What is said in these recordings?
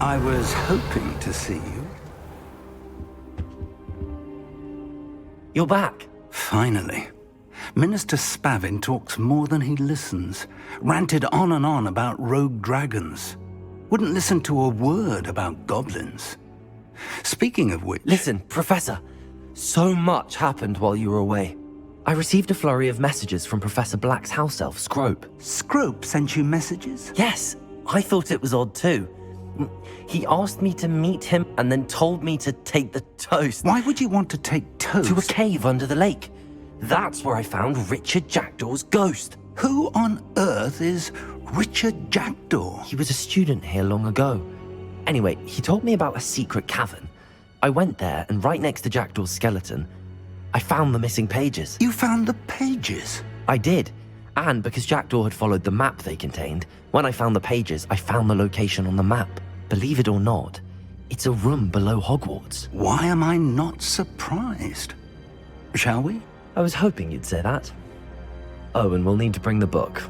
I was hoping to see you. You're back. Finally. Minister Spavin talks more than he listens. Ranted on and on about rogue dragons. Wouldn't listen to a word about goblins. Speaking of which... Listen, Professor. So much happened while you were away. I received a flurry of messages from Professor Black's house elf, Scrope. Scrope sent you messages? Yes, I thought it was odd too. He asked me to meet him and then told me to take the toast. Why would you want to take toast? To a cave under the lake. That's where I found Richard Jackdaw's ghost. Who on earth is Richard Jackdaw? He was a student here long ago. Anyway, he told me about a secret cavern. I went there, and right next to Jackdaw's skeleton, I found the missing pages. You found the pages? I did. And because Jackdaw had followed the map they contained, when I found the pages, I found the location on the map. Believe it or not, it's a room below Hogwarts. Why am I not surprised? Shall we? I was hoping you'd say that. Oh, and we'll need to bring the book.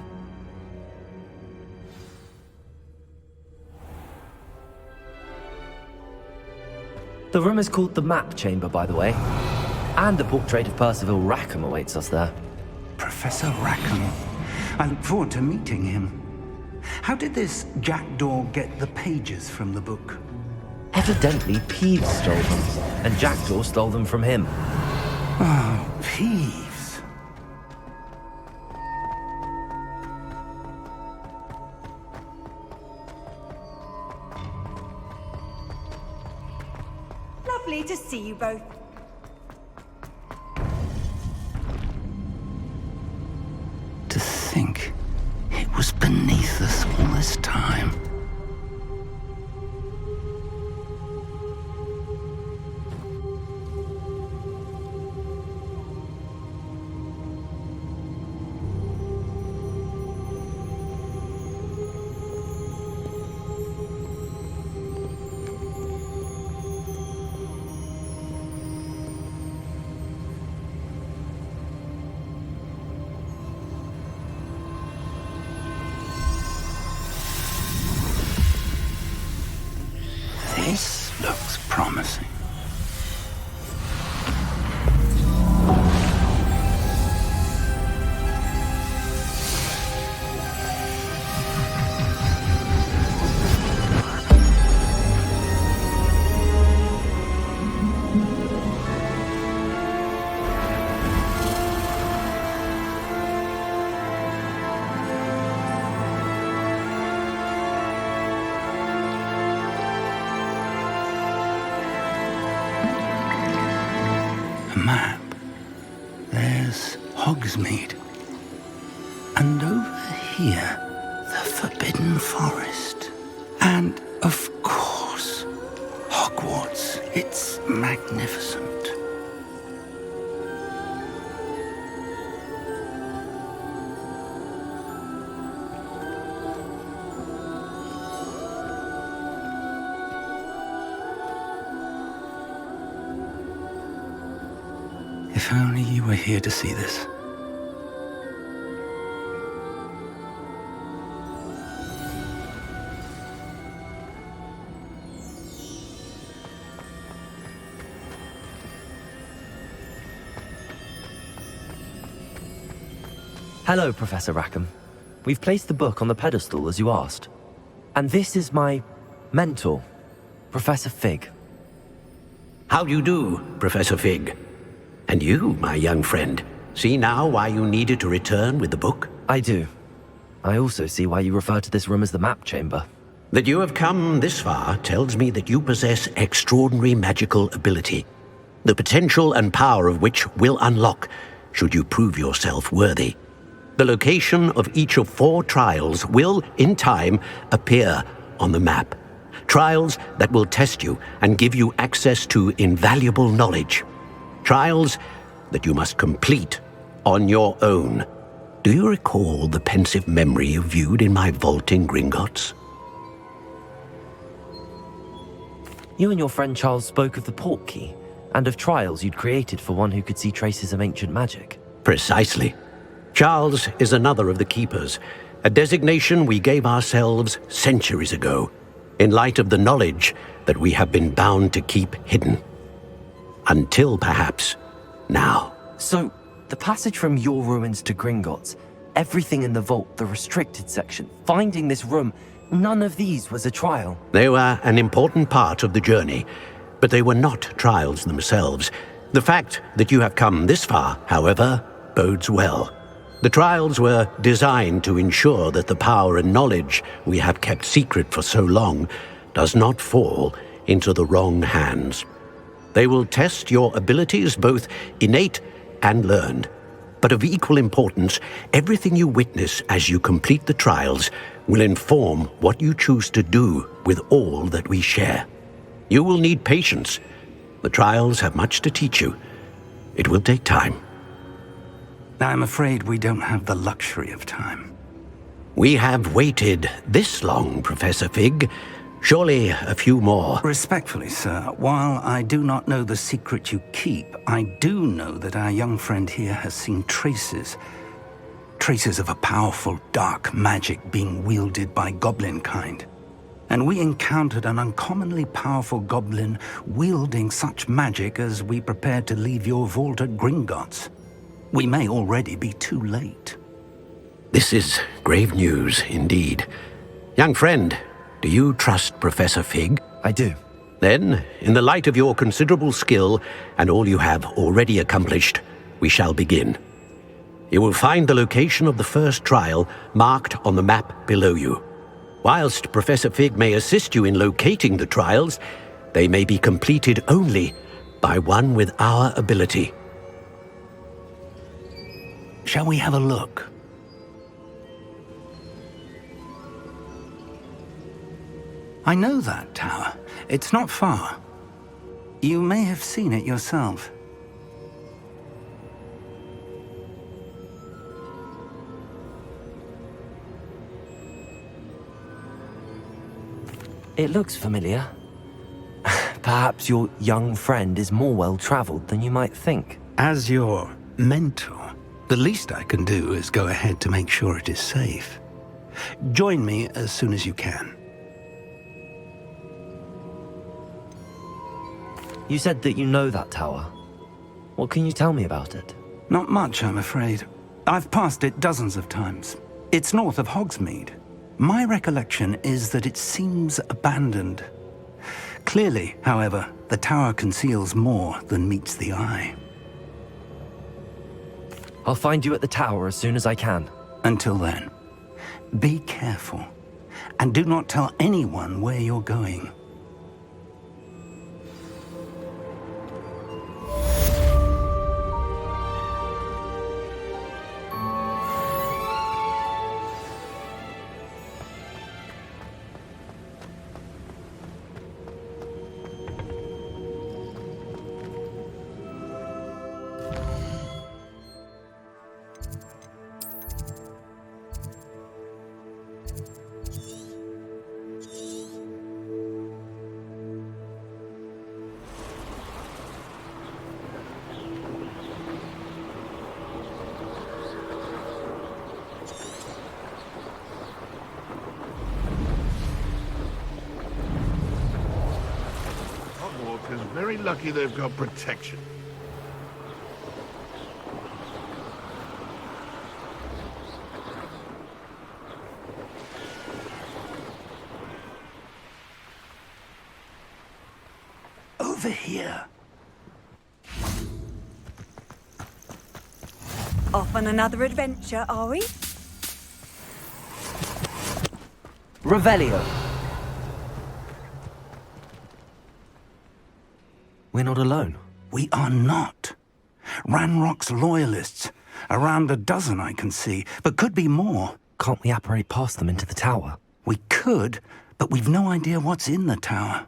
The room is called the Map Chamber, by the way. And a portrait of Percival Rackham awaits us there. Professor Rackham. I look forward to meeting him. How did this Jackdaw get the pages from the book? Evidently, Peeves stole them, and Jackdaw stole them from him. Oh, Peeves. Lovely to see you both. To think it was beneath us all this time. This looks promising. Map. There's Hogsmeade. And over here, the Forbidden Forest. And, of course, Hogwarts. It's magnificent. If only you were here to see this. Hello, Professor Rackham. We've placed the book on the pedestal as you asked. And this is my mentor, Professor Fig. How do you do, Professor Fig? And you, my young friend, see now why you needed to return with the book? I do. I also see why you refer to this room as the Map Chamber. That you have come this far tells me that you possess extraordinary magical ability, the potential and power of which will unlock, should you prove yourself worthy. The location of each of 4 trials will, in time, appear on the map. Trials that will test you and give you access to invaluable knowledge. Trials that you must complete on your own. Do you recall the pensive memory you viewed in my vault in Gringotts? You and your friend Charles spoke of the Portkey, and of trials you'd created for one who could see traces of ancient magic. Precisely. Charles is another of the Keepers, a designation we gave ourselves centuries ago. in light of the knowledge that we have been bound to keep hidden. Until perhaps now. So, the passage from your ruins to Gringotts, everything in the vault, the restricted section, finding this room, none of these was a trial. They were an important part of the journey, but they were not trials themselves. The fact that you have come this far, however, bodes well. The trials were designed to ensure that the power and knowledge we have kept secret for so long does not fall into the wrong hands. They will test your abilities, both innate and learned. But of equal importance, everything you witness as you complete the trials will inform what you choose to do with all that we share. You will need patience. The trials have much to teach you. It will take time. I'm afraid we don't have the luxury of time. We have waited this long, Professor Fig. Surely a few more. Respectfully, sir, while I do not know the secret you keep, I do know that our young friend here has seen traces of a powerful dark magic being wielded by goblin kind. And we encountered an uncommonly powerful goblin wielding such magic as we prepared to leave your vault at Gringotts. We may already be too late. This is grave news indeed. Young friend, do you trust Professor Fig? I do. Then, in the light of your considerable skill and all you have already accomplished, we shall begin. You will find the location of the first trial marked on the map below you. Whilst Professor Fig may assist you in locating the trials, they may be completed only by one with our ability. Shall we have a look? I know that tower. It's not far. You may have seen it yourself. It looks familiar. Perhaps your young friend is more well-traveled than you might think. As your mentor, the least I can do is go ahead to make sure it is safe. Join me as soon as you can. You said that you know that tower. What can you tell me about it? Not much, I'm afraid. I've passed it dozens of times. It's north of Hogsmeade. My recollection is that it seems abandoned. Clearly, however, the tower conceals more than meets the eye. I'll find you at the tower as soon as I can. Until then, be careful, and do not tell anyone where you're going. Hogwarts is very lucky they've got protection. Over here. Off on another adventure, are we? Revelio. We're not alone. We are not. Ranrock's loyalists. Around a dozen I can see, but could be more. Can't we apparate past them into the tower? We could, but we've no idea what's in the tower.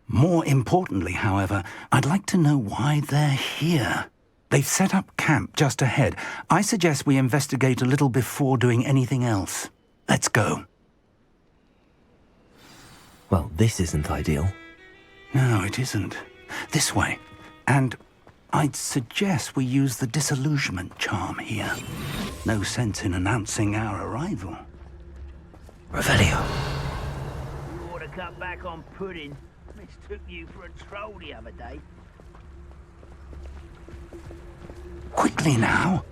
More importantly, however, I'd like to know why they're here. They've set up camp just ahead. I suggest we investigate a little before doing anything else. Let's go. Well, this isn't ideal. No, it isn't. This way. And I'd suggest we use the Disillusionment charm here. No sense in announcing our arrival. Revelio. You ought to cut back back on pudding. Mistook you for a troll the other day. Quickly now.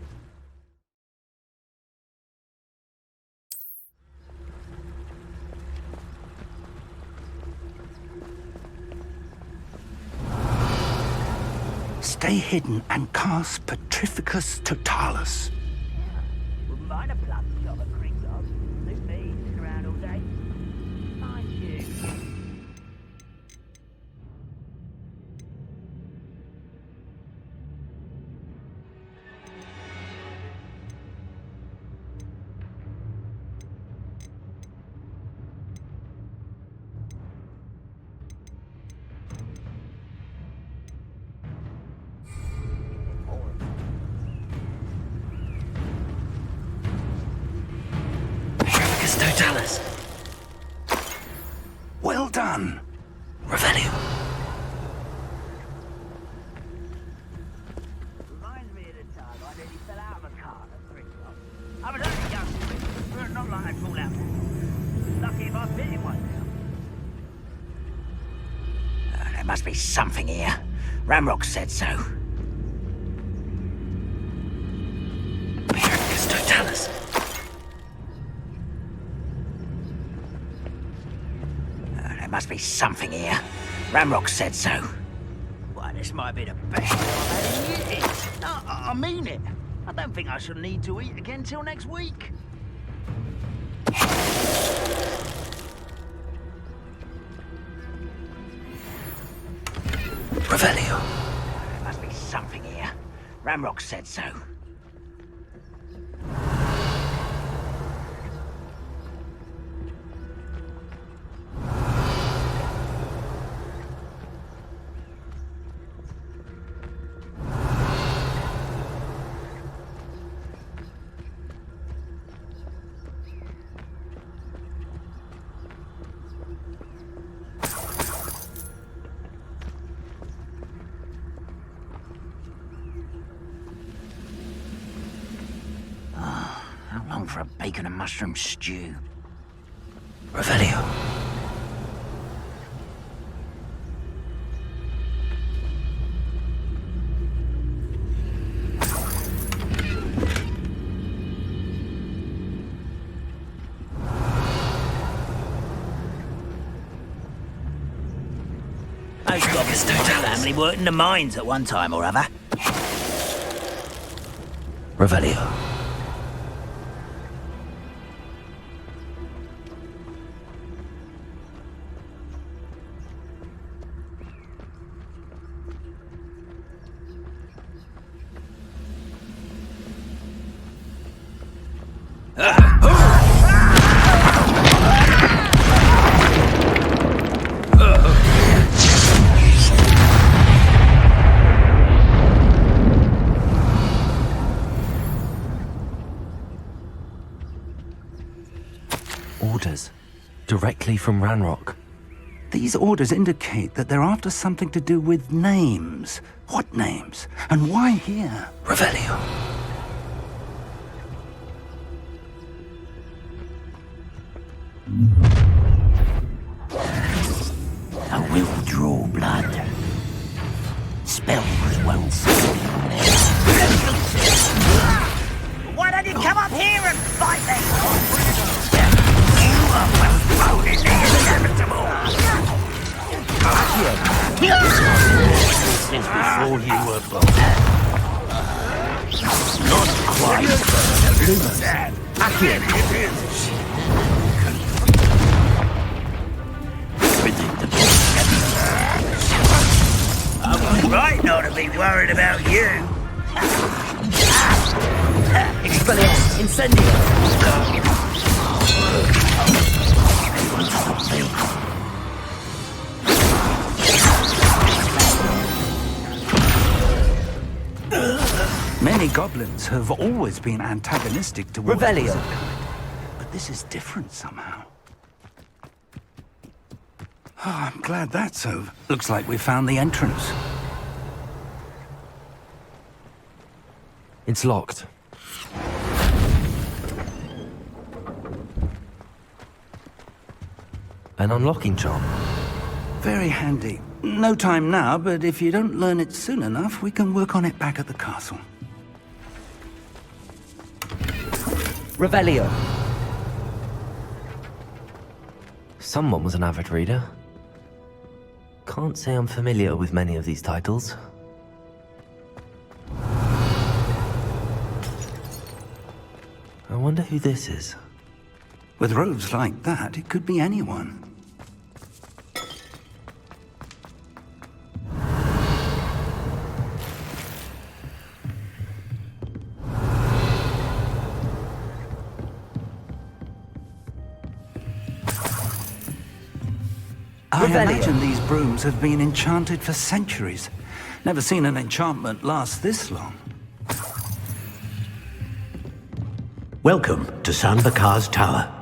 Stay hidden and cast Petrificus Totalis. Wouldn't mind a plum shop at Creek Dog. Suit me, sitting around all day. Mind you. Petrificus Totalis. Well done. Revelio. Reminds me of the time I nearly fell out of a cart at Creek Dog. I was only young, but not like I'd fall out. Lucky if I fit in one now. There must be something here. Ramrock said so. Petrificus Totalis. There must be something here. Ramrock said so. Why, this might be the best I've had in years. No, I mean it. I don't think I shall need to eat again till next week. Revelio. There must be something here. Ramrock said so. How long for a bacon and mushroom stew? Revelio. Those goblins in my family worked in the mines at one time or other. Revelio. Orders. Directly from Ranrock. These orders indicate that they're after something to do with names. What names? And why here? Revelio. I will draw blood. Spells won't save me. Why don't you come up here and fight me? You are well thrown in the inevitable. Since before you were born. Not quite. I'm right not to be worried about you. Expelliarmus. Incendio. Many goblins have always been antagonistic towards Revelio. wizard kind, but this is different somehow. Oh, I'm glad that's over. Looks like we found the entrance. It's locked. An unlocking charm. Very handy. No time now, but if you don't learn it soon enough, we can work on it back at the castle. Revelio. Someone was an avid reader. Can't say I'm familiar with many of these titles. I wonder who this is. With robes like that, it could be anyone. I imagine these brooms have been enchanted for centuries. Never seen an enchantment last this long. Welcome to Bakar's Tower.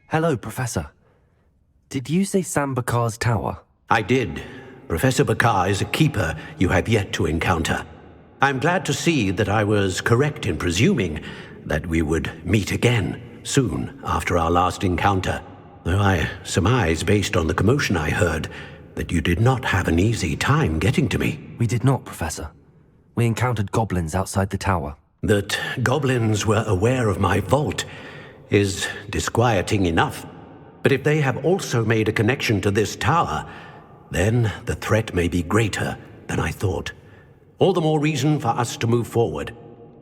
Hello, Professor. Did you say Bakar's Tower? I did. Professor Bakar is a keeper you have yet to encounter. I'm glad to see that I was correct in presuming that we would meet again soon after our last encounter, though I surmise, based on the commotion I heard, that you did not have an easy time getting to me. We did not, Professor. We encountered goblins outside the tower. That goblins were aware of my vault is disquieting enough. But if they have also made a connection to this tower, then the threat may be greater than I thought. All the more reason for us to move forward.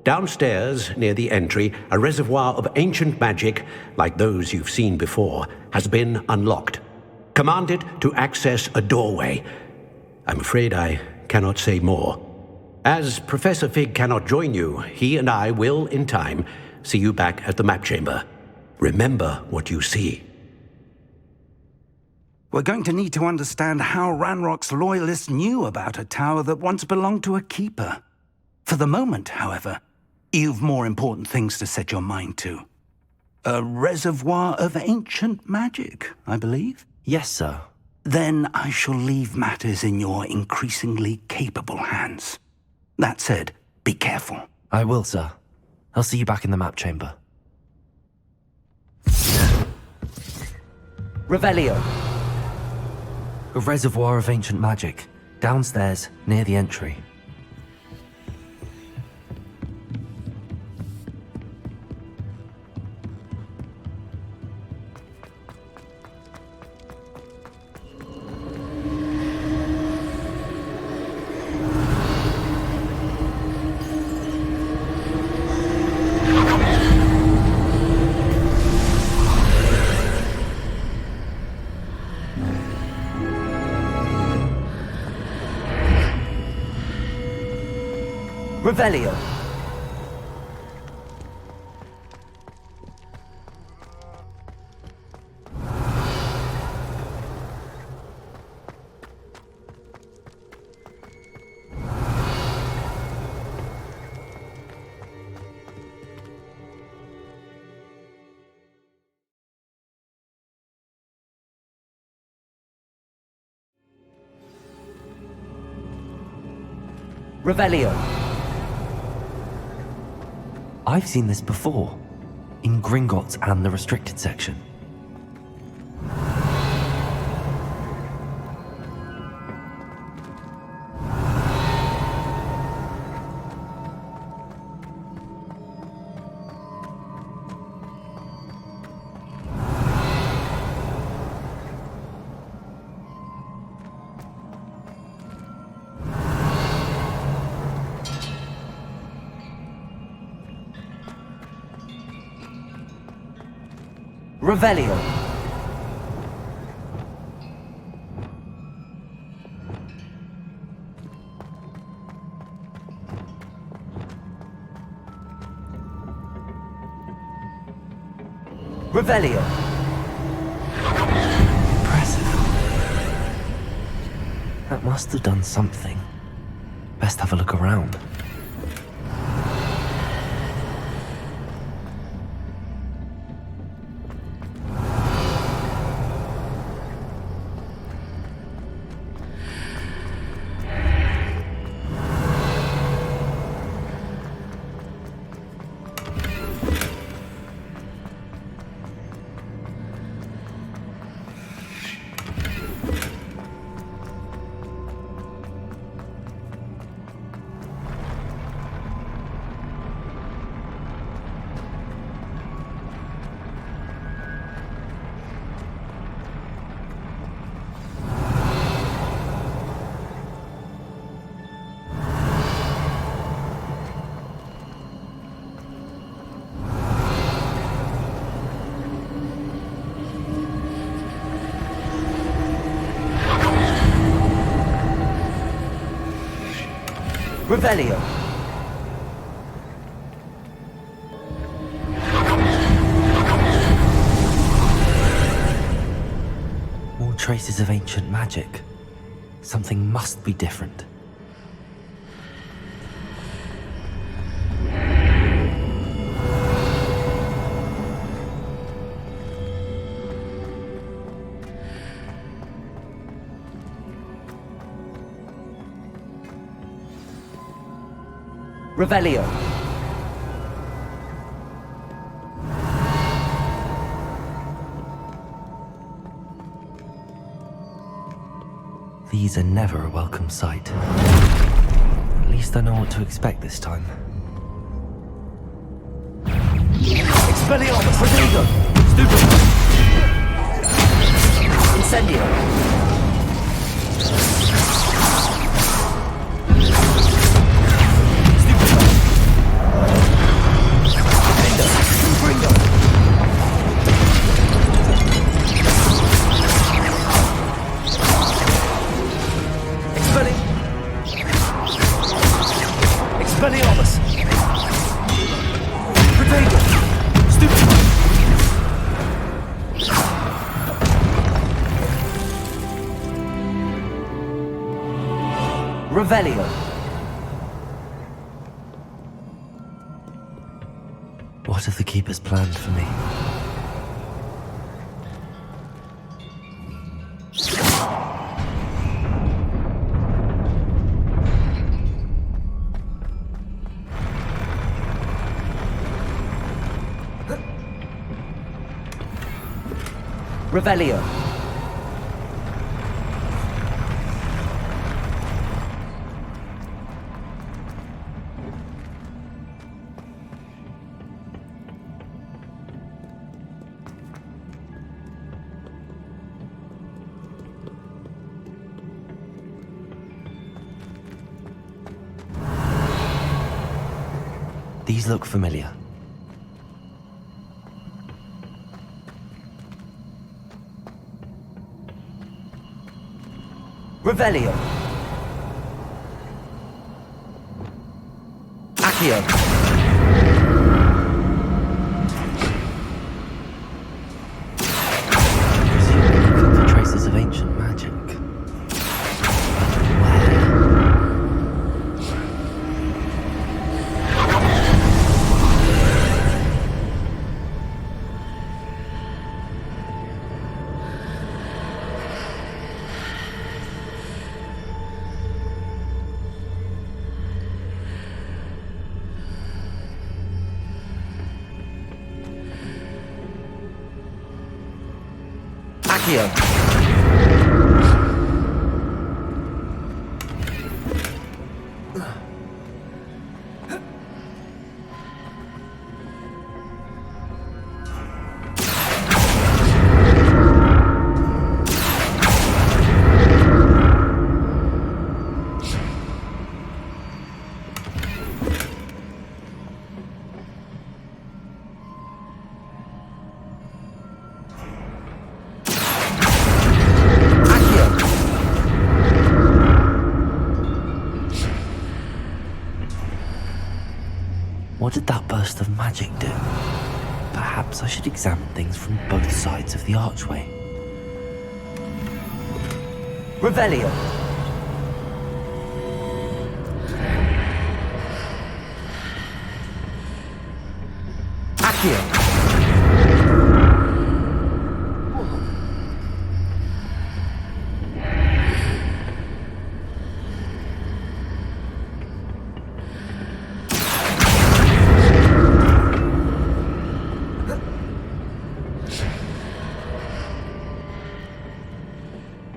Downstairs, near the entry, a reservoir of ancient magic, like those you've seen before, has been unlocked. Command it to access a doorway. I'm afraid I cannot say more. As Professor Fig cannot join you, he and I will, in time, see you back at the map chamber. Remember what you see. We're going to need to understand how Ranrock's loyalists knew about a tower that once belonged to a keeper. For the moment, however, you've more important things to set your mind to. A reservoir of ancient magic, I believe? Yes, sir. Then I shall leave matters in your increasingly capable hands. That said, be careful. I will, sir. I'll see you back in the map chamber. Revelio. A reservoir of ancient magic, downstairs, near the entry. Revelio. Revelio. I've seen this before, in Gringotts and the restricted section. Revelio. Revelio. Percival. That must have done something. Best have a look around. Revelio. More traces of ancient magic. Something must be different. Revelio. These are never a welcome sight. At least I know what to expect this time. Expelliarmus! Prodigo! Stupid! Incendio! Expelliarmus! Prodigo! Stupid! Revelio. What have the Keepers planned for me? Revelio. These look familiar. Revelio. Accio. Presumably for traces of ancient magic. Accio. What did that burst of magic do? Perhaps I should examine things from both sides of the archway. Revelio. Accio.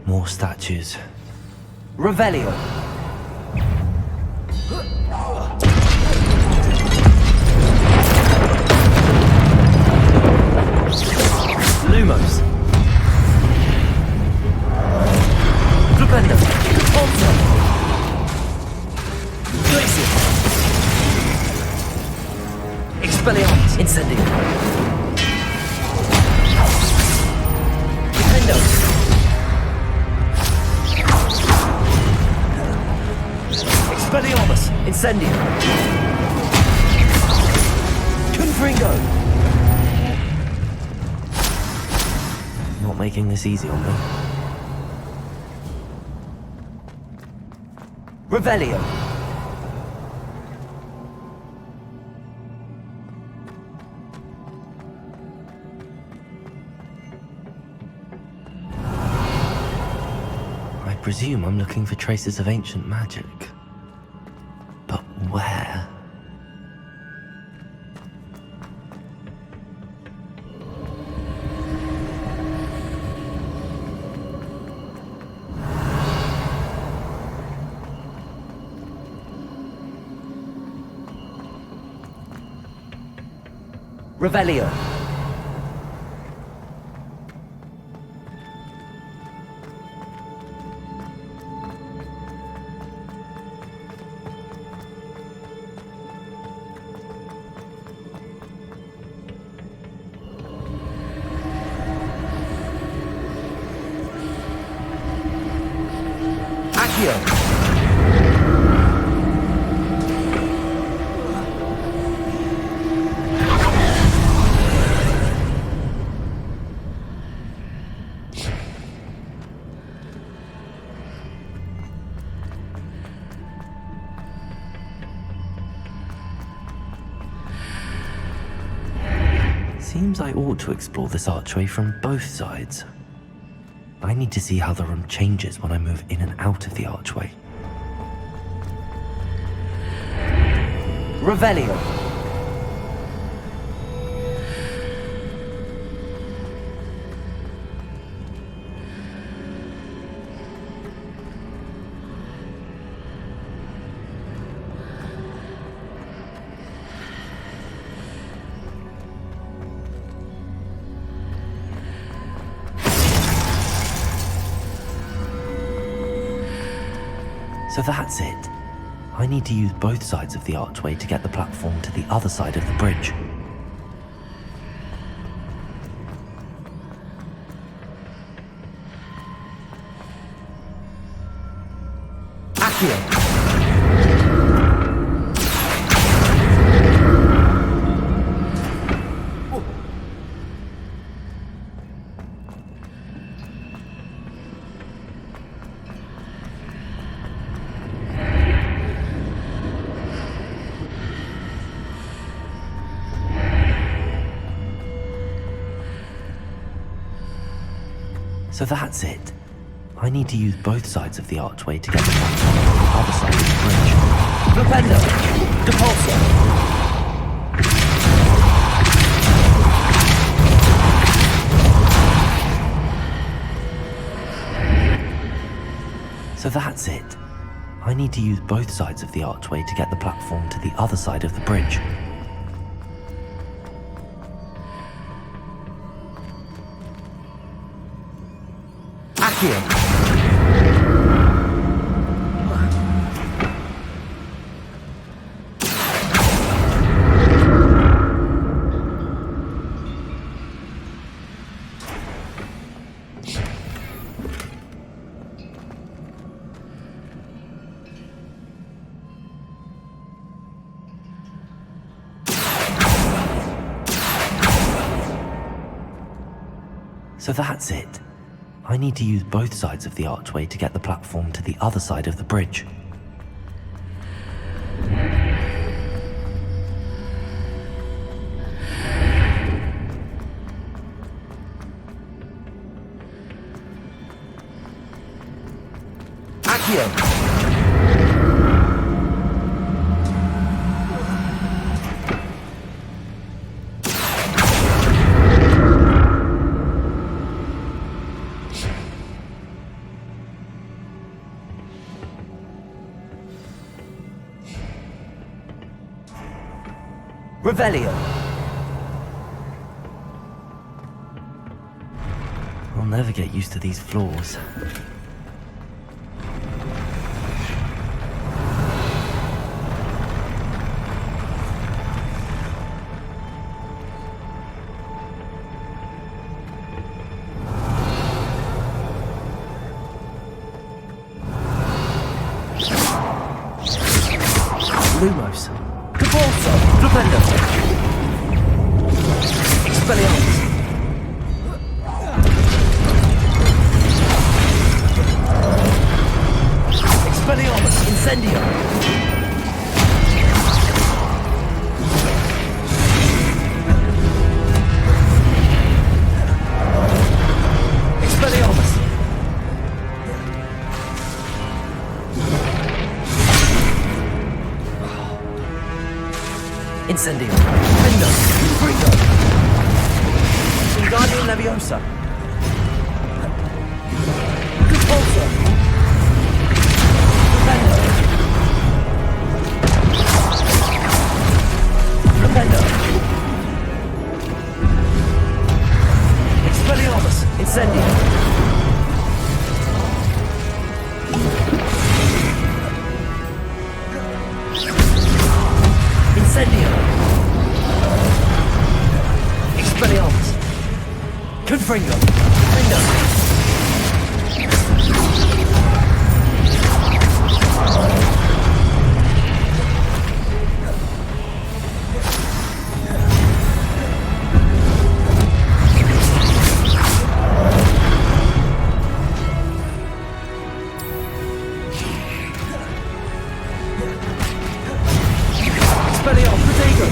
More statues. Revelio. Lumos. Flupendo. Ponzo. Glacier. Expelliarmus. Incendio. Flupendo. Expelliarmus! Incendio! Confringo! Not making this easy on me. Revelio! I presume I'm looking for traces of ancient magic. But where? Revelio. Accio. Seems I ought to explore this archway from both sides. I need to see how the room changes when I move in and out of the archway. Revelio. So that's it. I need to use both sides of the archway to get the platform to the other side of the bridge. Accio! So that's it. I need to use both sides of the archway to get the platform to the other side of the bridge. Flopendo! Depulso! So that's it. I need to use both sides of the archway to get the platform to the other side of the bridge. Accio! So that's it. I need to use both sides of the archway to get the platform to the other side of the bridge. Accio! Revelio. I'll never get used to these floors. Lumos. Cabalso. Flipendo. Expelliarmus. Expelliarmus. Incendio. Expelliarmus. Incendio. Fendo. Frigo. Wingardium Leviosa. Compulsor. Fendo. Fendo. Expelliarmus. Incendio. Incendio. Expelliarmus. Confringo. Fendo. Expelliarmus. Protego.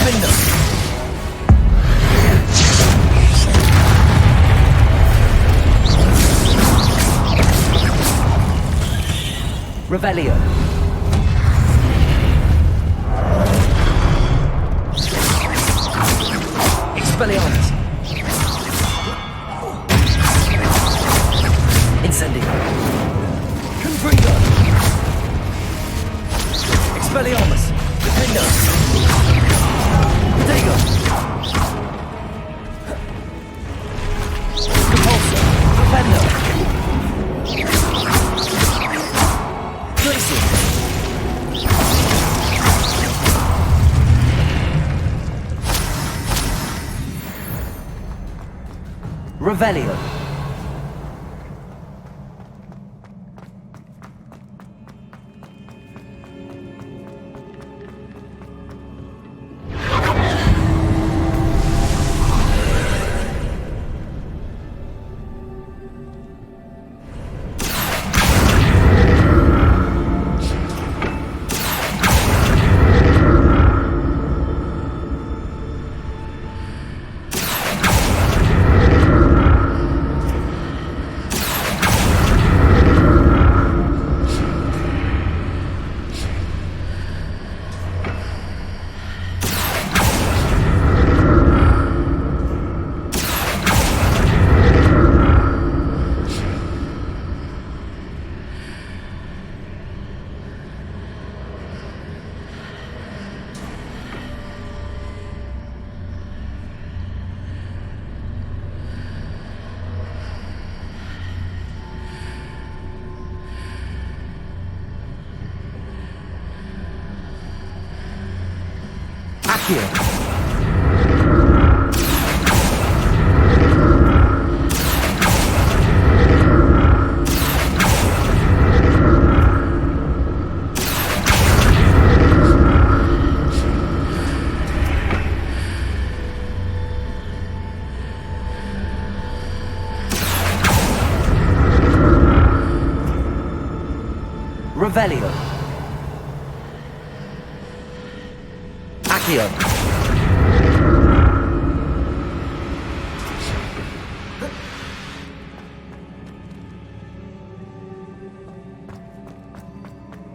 Fendo. Revelio. Expelliarmus. Incendio. Confringo. Expelliarmus. Defendo. Protego. Compulsor. Defendo. Glacier. Revelio. Accio. Revelio. Accio.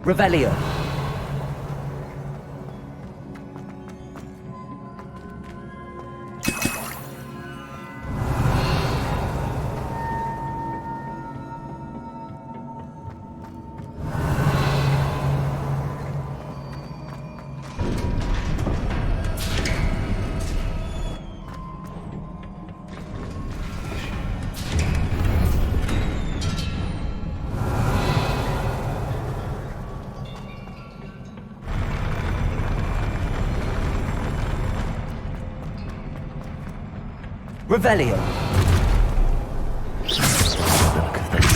Revelio. Revelio. Look of this.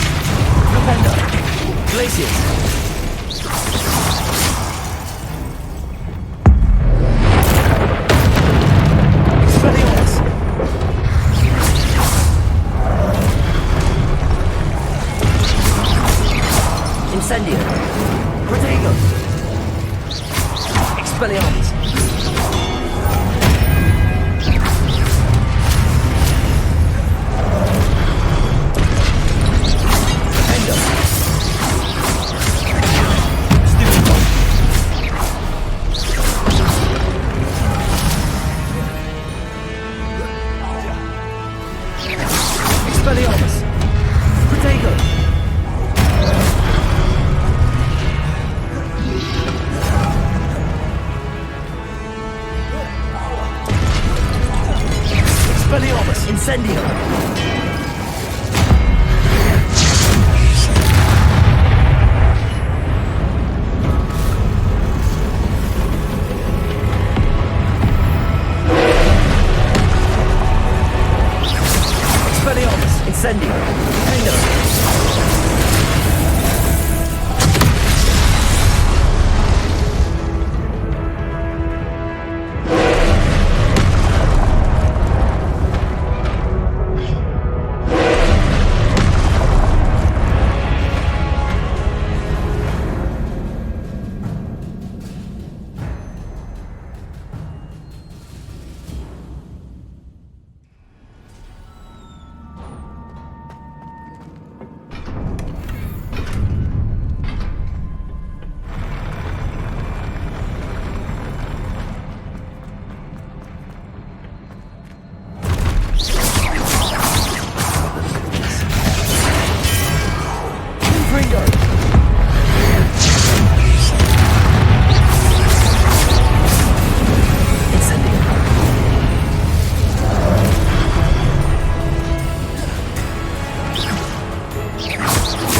Incendio. Protego. Expelliarmus. Defendo. Stupido. Expelliarmus. Protego. Expelliarmus. Incendio. Expelliarmus. Incendio. Defendo.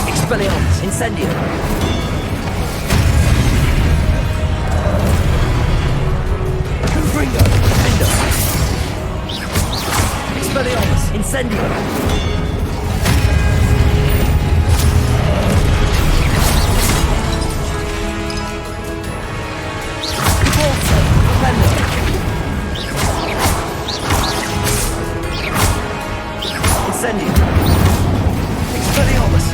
Expelliarmus. Incendio. Confringo. Defendo. Expelliarmus. Incendio. Volta. Defendo. Incendio. Expelliarmus.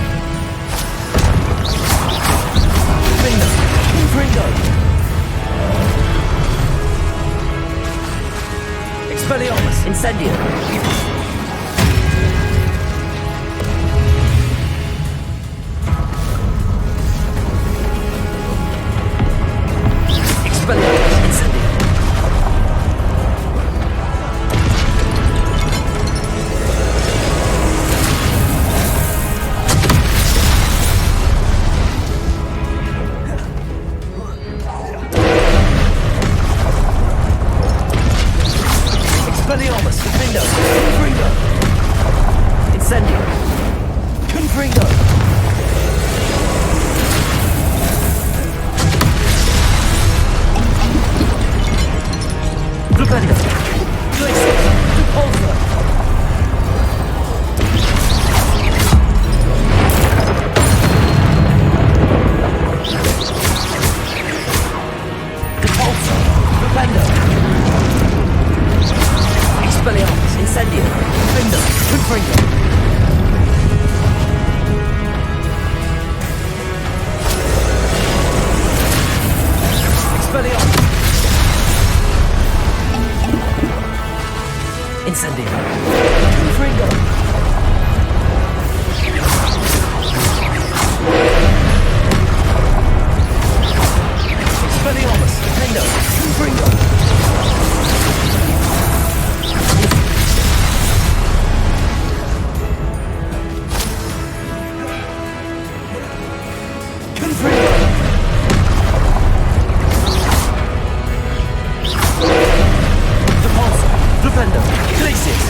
Confringo. Expelliarmus. Incendio. Expelliarmus. Incendio. Expelliarmus. Defendo. Confringo. Incendio. Confringo. Defendo. Glacius. Repulsor. Repulsor. Defendo. Expelliarmus. Incendio. Defendo. Confringo. Expelliarmus. Incendio. Confringo. Expelliarmus. Defendo. Confringo. Confringo. Repulsor. Defendo. Glacius.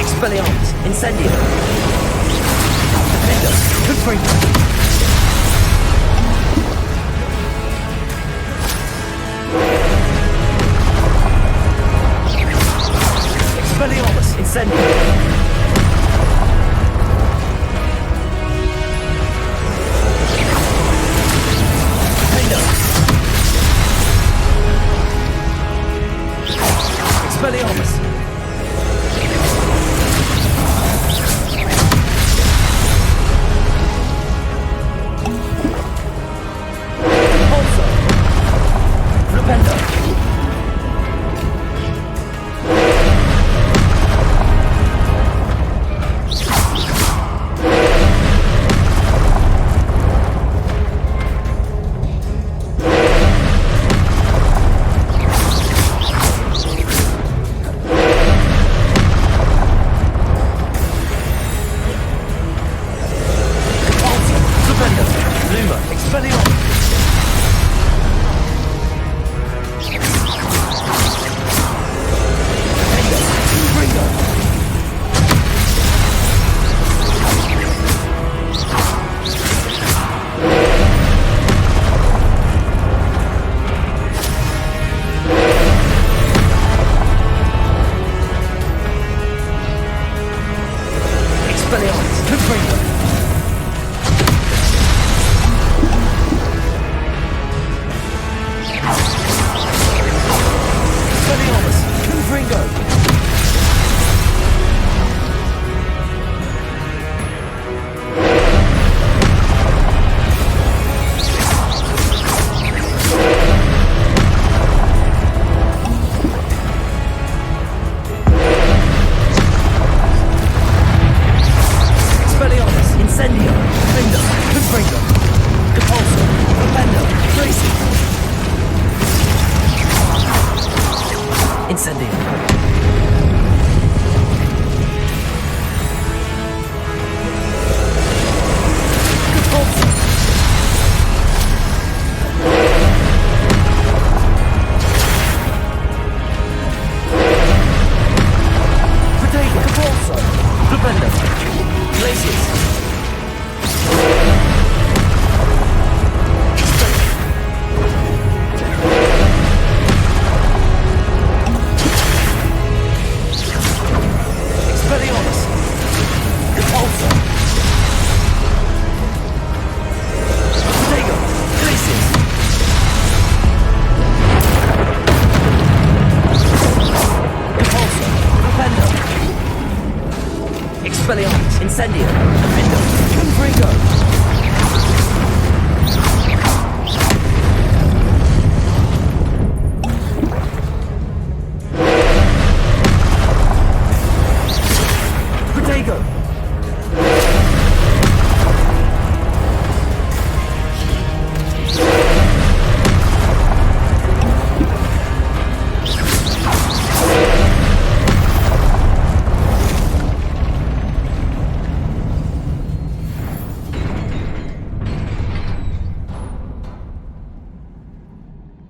Expelliarmus. Incendio. Defendo. Confringo. Expelliarmus. Incendio.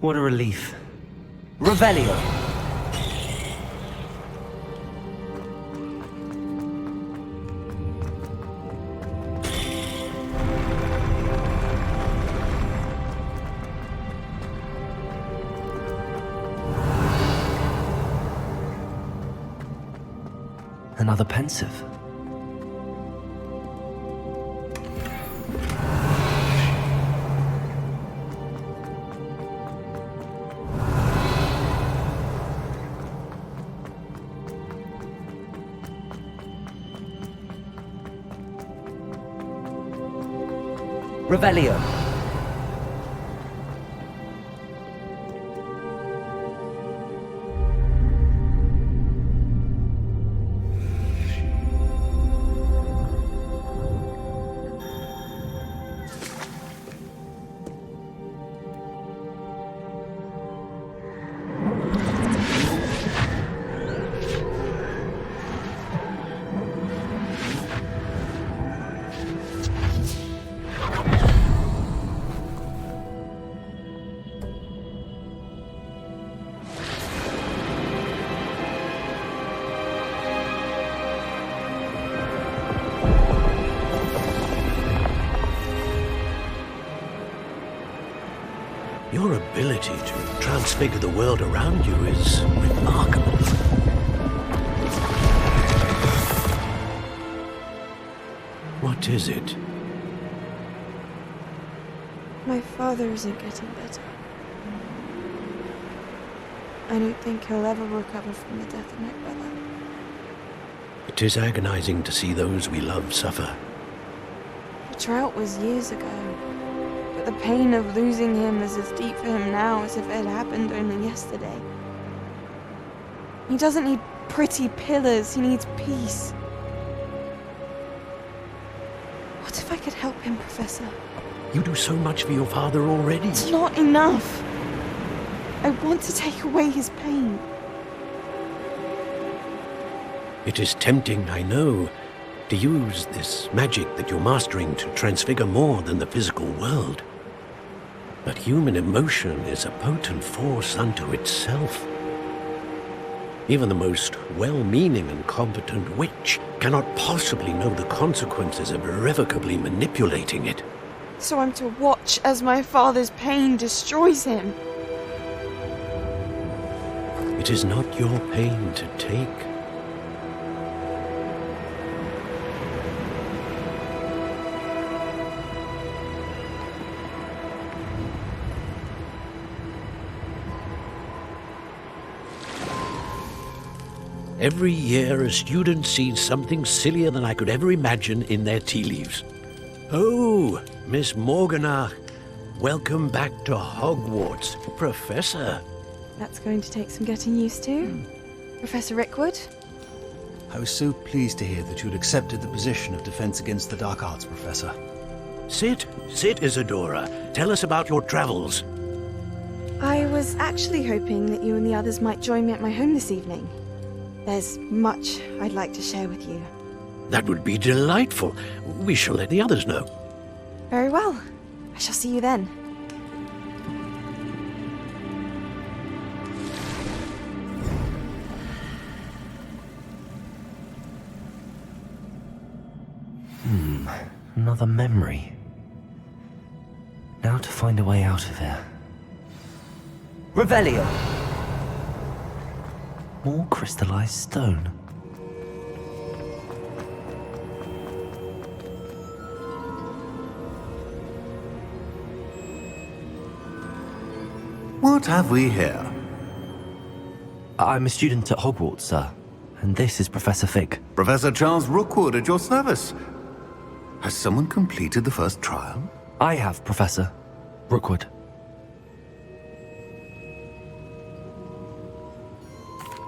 What a relief. Revelio. Another pensive. Revelio. Your ability to transfigure the world around you is remarkable. What is it? My father isn't getting better. I don't think he'll ever recover from the death of my brother. It is agonizing to see those we love suffer. The drought was years ago. But the pain of losing him is as deep for him now as if it had happened only yesterday. He doesn't need pretty pillars, he needs peace. What if I could help him, Professor? You do so much for your father already. It's not enough. I want to take away his pain. It is tempting, I know, to use this magic that you're mastering to transfigure more than the physical world. But human emotion is a potent force unto itself. Even the most well-meaning and competent witch cannot possibly know the consequences of irrevocably manipulating it. So I'm to watch as my father's pain destroys him. It is not your pain to take. Every year a student sees something sillier than I could ever imagine in their tea leaves. Oh, Miss Morganach, welcome back to Hogwarts, Professor. That's going to take some getting used to. Professor Rickwood? I was so pleased to hear that you'd accepted the position of Defense Against the Dark Arts, Professor. Sit, Isadora. Tell us about your travels. I was actually hoping that you and the others might join me at my home this evening. There's much I'd like to share with you. That would be delightful. We shall let the others know. Very well. I shall see you then. Another memory. Now to find a way out of here. Revelio! More crystallized stone. What have we here? I'm a student at Hogwarts, sir. And this is Professor Fig. Professor Charles Rookwood at your service. Has someone completed the first trial? I have, Professor Rookwood.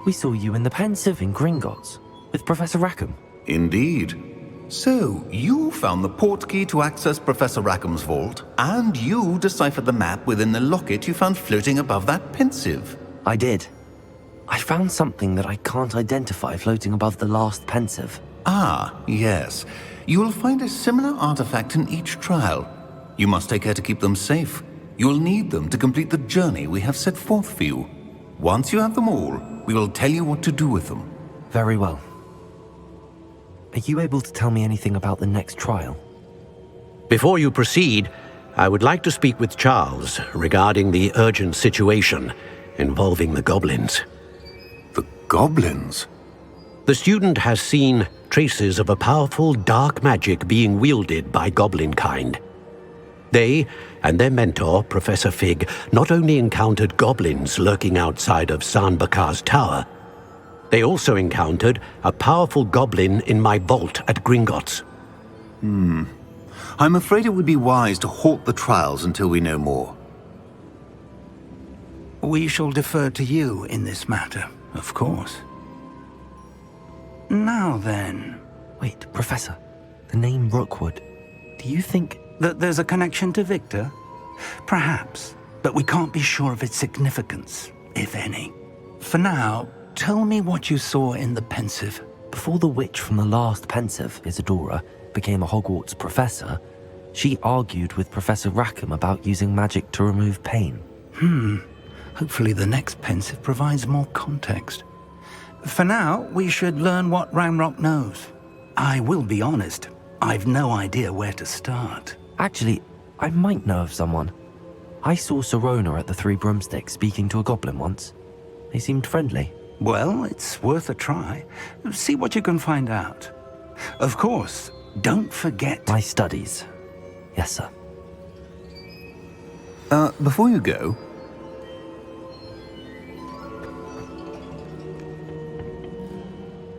We saw you in the Pensive in Gringotts with Professor Rackham. Indeed. So, you found the portkey to access Professor Rackham's vault, and you deciphered the map within the locket you found floating above that Pensive. I did. I found something that I can't identify floating above the last Pensive. Ah, yes. You will find a similar artifact in each trial. You must take care to keep them safe. You will need them to complete the journey we have set forth for you. Once you have them all, we will tell you what to do with them. Very well. Are you able to tell me anything about the next trial? Before you proceed, I would like to speak with Charles regarding the urgent situation involving the goblins. The goblins? The student has seen traces of a powerful dark magic being wielded by goblin kind. They and their mentor, Professor Fig, not only encountered goblins lurking outside of Bakar's tower, they also encountered a powerful goblin in my vault at Gringotts. I'm afraid it would be wise to halt the trials until we know more. We shall defer to you in this matter, of course. Now then... Wait, Professor. The name Rookwood. Do you think... that there's a connection to Victor? Perhaps, but we can't be sure of its significance, if any. For now, tell me what you saw in the Pensive. Before the witch from the last Pensive, Isadora, became a Hogwarts professor, she argued with Professor Rackham about using magic to remove pain. Hopefully the next Pensive provides more context. For now, we should learn what Ranrock knows. I will be honest, I've no idea where to start. Actually, I might know of someone. I saw Serona at the Three Broomsticks speaking to a goblin once. They seemed friendly. Well, it's worth a try. See what you can find out. Of course, don't forget... My studies. Yes, sir. Before you go...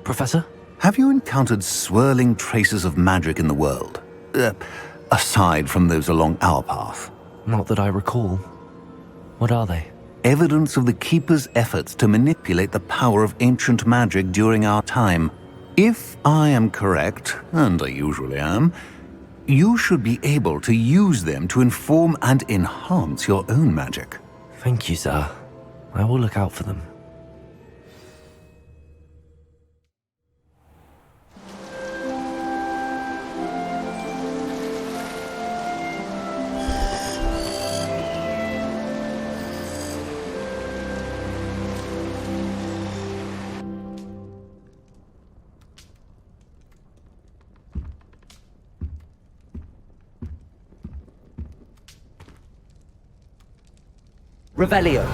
Professor? Have you encountered swirling traces of magic in the world? Aside from those along our path? Not that I recall. What are they? Evidence of the Keeper's efforts to manipulate the power of ancient magic during our time. If I am correct, and I usually am, you should be able to use them to inform and enhance your own magic. Thank you, sir. I will look out for them. Revelio.